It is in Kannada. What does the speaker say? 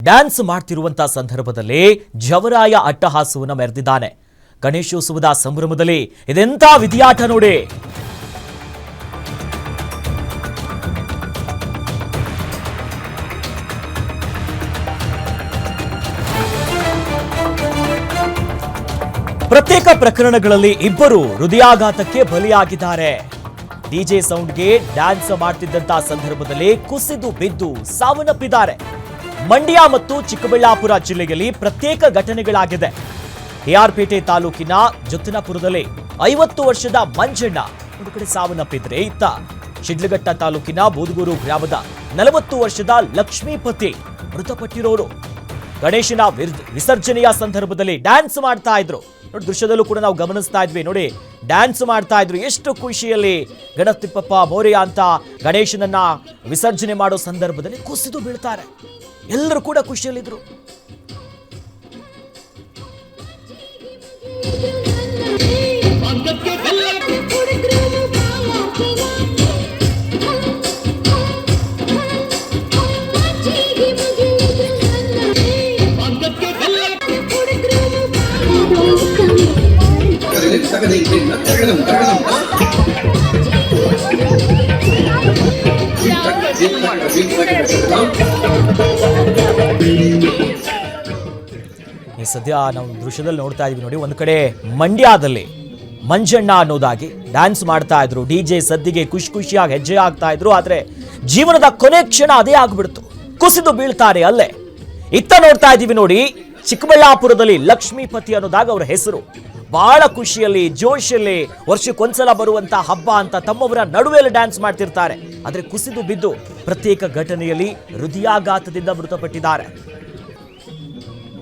ಡ್ಯಾನ್ಸ್ ಮಾಡ್ತಿರುವಂತ ಸಂದರ್ಭದಲ್ಲಿ ಜವರಾಯ ಅಟ್ಟಹಾಸವನ್ನ ಮೆರೆದಿದ್ದಾನೆ. ಗಣೇಶೋತ್ಸವದ ಸಂಭ್ರಮದಲ್ಲಿ ಇದೆಂತ ವಿಧಿಯಾಟ ನೋಡಿ. ಪ್ರತ್ಯೇಕ ಪ್ರಕರಣಗಳಲ್ಲಿ ಇಬ್ಬರು ಹೃದಯಾಘಾತಕ್ಕೆ ಬಲಿಯಾಗಿದ್ದಾರೆ. ಡಿಜೆ ಸೌಂಡ್ಗೆ ಡ್ಯಾನ್ಸ್ ಮಾಡ್ತಿದ್ದಂತ ಸಂದರ್ಭದಲ್ಲಿ ಕುಸಿದು ಬಿದ್ದು ಸಾವನ್ನಪ್ಪಿದ್ದಾರೆ. ಮಂಡ್ಯ ಮತ್ತು ಚಿಕ್ಕಬಳ್ಳಾಪುರ ಜಿಲ್ಲೆಯಲ್ಲಿ ಪ್ರತ್ಯೇಕ ಘಟನೆಗಳಾಗಿದೆ. ಕೆಆರ್ಪೇಟೆ ತಾಲೂಕಿನ ಜೊತ್ತನಪುರದಲ್ಲಿ 50 ವರ್ಷದ ಮಂಜಣ್ಣ ಒಂದು ಕಡೆ ಸಾವನ್ನಪ್ಪಿದ್ರೆ, ಇತ್ತ ಶಿಡ್ಲಘಟ್ಟ ತಾಲೂಕಿನ ಬೂದಗೂರು ಗ್ರಾಮದ 40 ವರ್ಷದ ಲಕ್ಷ್ಮೀಪತಿ ಮೃತಪಟ್ಟಿರೋರು. ಗಣೇಶನ ವಿಸರ್ಜನೆಯ ಸಂದರ್ಭದಲ್ಲಿ ಡ್ಯಾನ್ಸ್ ಮಾಡ್ತಾ ಇದ್ರು. ನೋಡಿ, ದೃಶ್ಯದಲ್ಲೂ ಕೂಡ ನಾವು ಗಮನಿಸ್ತಾ ಇದ್ವಿ. ನೋಡಿ, ಡ್ಯಾನ್ಸ್ ಮಾಡ್ತಾ ಇದ್ರು. ಎಷ್ಟು ಖುಷಿಯಲ್ಲಿ ಗಣಪತಿಪ್ಪ ಮೋರೆಯ ಅಂತ ಗಣೇಶನನ್ನ ವಿಸರ್ಜನೆ ಮಾಡೋ ಸಂದರ್ಭದಲ್ಲಿ ಕುಸಿದು ಬೀಳ್ತಾರೆ. ಎಲ್ಲರೂ ಕೂಡ ಖುಷಿಯಲ್ಲಿದ್ರು. ಈ ಸದ್ಯ ನಾವು ದೃಶ್ಯದಲ್ಲಿ ನೋಡ್ತಾ ಇದೀವಿ. ನೋಡಿ, ಒಂದು ಕಡೆ ಮಂಡ್ಯದಲ್ಲಿ ಮಂಜಣ್ಣ ಅನ್ನೋದಾಗಿ ಡ್ಯಾನ್ಸ್ ಮಾಡ್ತಾ ಇದ್ರು. ಡಿಜೆ ಸದ್ದಿಗೆ ಖುಷಿಯಾಗಿ ಹೆಜ್ಜೆ ಆಗ್ತಾ ಇದ್ರು. ಆದ್ರೆ ಜೀವನದ ಕೊನೆ ಕ್ಷಣ ಅದೇ ಆಗ್ಬಿಡ್ತು, ಕುಸಿದು ಬೀಳ್ತಾರೆ ಅಲ್ಲೇ. ಇತ್ತ ನೋಡ್ತಾ ಇದೀವಿ ನೋಡಿ, ಚಿಕ್ಕಬಳ್ಳಾಪುರದಲ್ಲಿ ಲಕ್ಷ್ಮೀಪತಿ ಅನ್ನೋದಾಗ ಅವರ ಹೆಸರು. ಬಹಳ ಖುಷಿಯಲ್ಲಿ ಜೋಶಲ್ಲಿ ವರ್ಷಕ್ಕೊಂದ್ಸಲ ಬರುವಂತ ಹಬ್ಬ ಅಂತ ತಮ್ಮವರ ನಡುವೆಯಲ್ಲಿ ಡ್ಯಾನ್ಸ್ ಮಾಡ್ತಿರ್ತಾರೆ. ಆದ್ರೆ ಕುಸಿದು ಬಿದ್ದು ಪ್ರತ್ಯೇಕ ಘಟನೆಯಲ್ಲಿ ಹೃದಯಾಘಾತದಿಂದ ಮೃತಪಟ್ಟಿದ್ದಾರೆ.